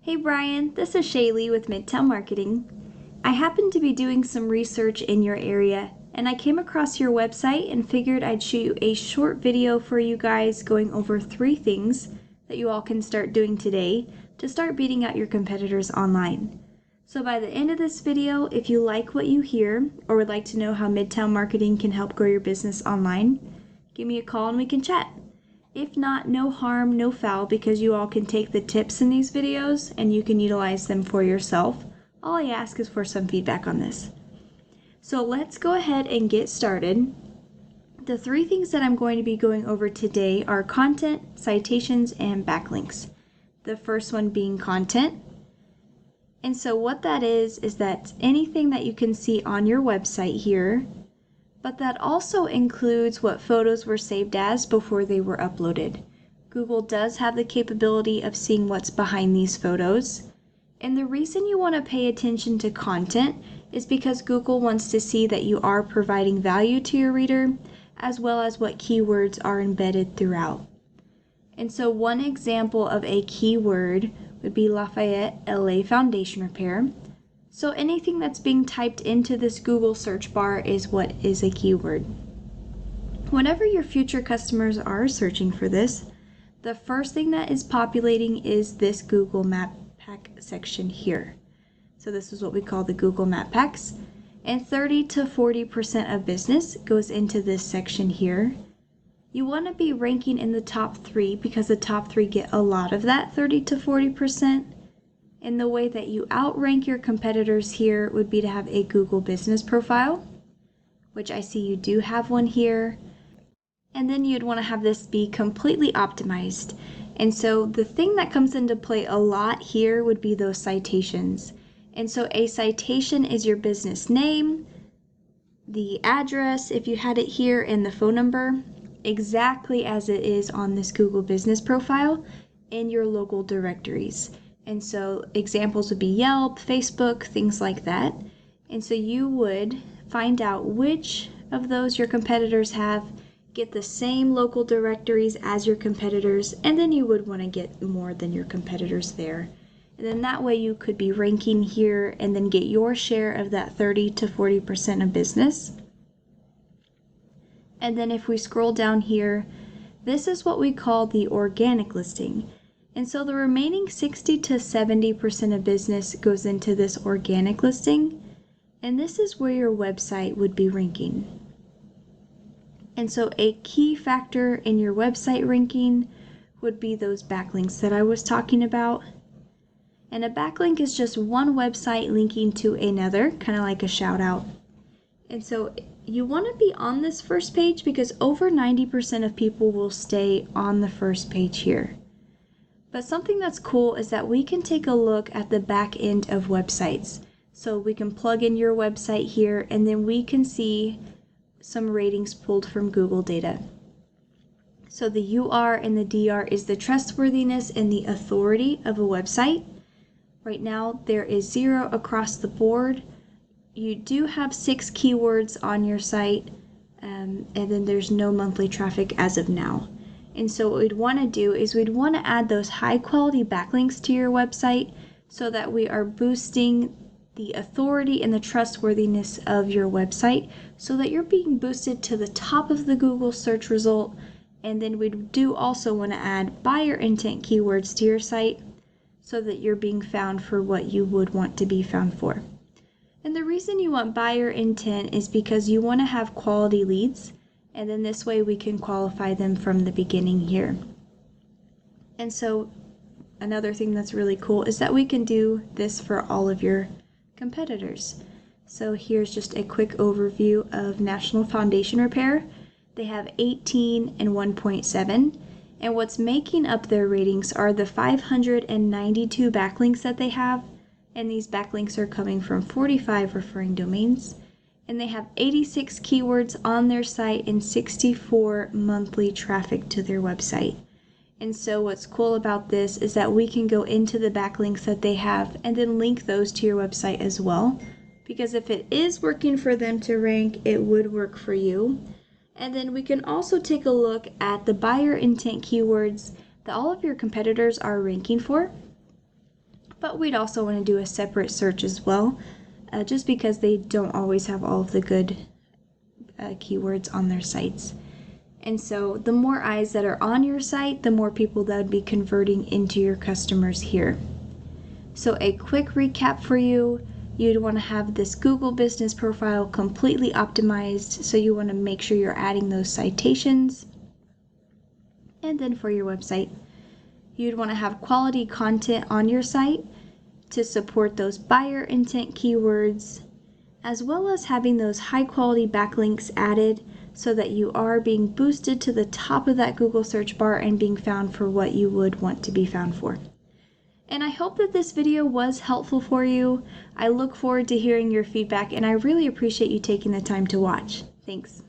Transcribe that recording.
Hey Brian, this is Shaelee with Midtown Marketing. I happened to be doing some research in your area and I came across your website and figured I'd shoot a short video for you guys going over 3 things that you all can start doing today to start beating out your competitors online. So by the end of this video, if you like what you hear or would like to know how Midtown Marketing can help grow your business online, give me a call and we can chat. If not, no harm, no foul, because you all can take the tips in these videos and you can utilize them for yourself. All I ask is for some feedback on this. So let's go ahead and get started. The 3 things that I'm going to be going over today are content, citations, and backlinks. The first one being content. And so what that is that anything that you can see on your website here, but that also includes what photos were saved as before they were uploaded. Google does have the capability of seeing what's behind these photos. And the reason you want to pay attention to content is because Google wants to see that you are providing value to your reader, as well as what keywords are embedded throughout. And so one example of a keyword would be Lafayette LA Foundation Repair. So anything that's being typed into this Google search bar is what is a keyword. Whenever your future customers are searching for this, the first thing that is populating is this Google Map Pack section here. So this is what we call the Google Map Packs. And 30 to 40% of business goes into this section here. You want to be ranking in the top 3 because the top 3 get a lot of that 30 to 40%. And the way that you outrank your competitors here would be to have a Google business profile, which I see you do have one here. And then you'd want to have this be completely optimized. And so the thing that comes into play a lot here would be those citations. And so a citation is your business name, the address, if you had it here, and the phone number, exactly as it is on this Google business profile in your local directories. And so examples would be Yelp, Facebook, things like that. And so you would find out which of those your competitors have, get the same local directories as your competitors, and then you would want to get more than your competitors there. And then that way you could be ranking here and then get your share of that 30 to 40% of business. And then if we scroll down here, this is what we call the organic listing. And so the remaining 60 to 70% of business goes into this organic listing, and this is where your website would be ranking. And so a key factor in your website ranking would be those backlinks that I was talking about. And a backlink is just one website linking to another, kind of like a shout out. And so you want to be on this first page because over 90% of people will stay on the first page here. But something that's cool is that we can take a look at the back end of websites. So we can plug in your website here and then we can see some ratings pulled from Google data. So the UR and the DR is the trustworthiness and the authority of a website. Right now there is 0 across the board. You do have 6 keywords on your site and then there's no monthly traffic as of now. And so what we'd want to do is we'd want to add those high quality backlinks to your website so that we are boosting the authority and the trustworthiness of your website so that you're being boosted to the top of the Google search result. And then we do also want to add buyer intent keywords to your site so that you're being found for what you would want to be found for. And the reason you want buyer intent is because you want to have quality leads. And then this way we can qualify them from the beginning here. And so another thing that's really cool is that we can do this for all of your competitors. So here's just a quick overview of National Foundation Repair. They have 18 and 1.7. And what's making up their ratings are the 592 backlinks that they have. And these backlinks are coming from 45 referring domains. And they have 86 keywords on their site and 64 monthly traffic to their website. And so what's cool about this is that we can go into the backlinks that they have and then link those to your website as well. Because if it is working for them to rank, it would work for you. And then we can also take a look at the buyer intent keywords that all of your competitors are ranking for. but we'd also want to do a separate search as well, just because they don't always have all of the good keywords on their sites. And so the more eyes that are on your site, the more people that would be converting into your customers here. So a quick recap for you. You'd want to have this Google business profile completely optimized, so you want to make sure you're adding those citations. And then for your website, you'd want to have quality content on your site to support those buyer intent keywords, as well as having those high quality backlinks added so that you are being boosted to the top of that Google search bar and being found for what you would want to be found for. And I hope that this video was helpful for you. I look forward to hearing your feedback, and I really appreciate you taking the time to watch. Thanks.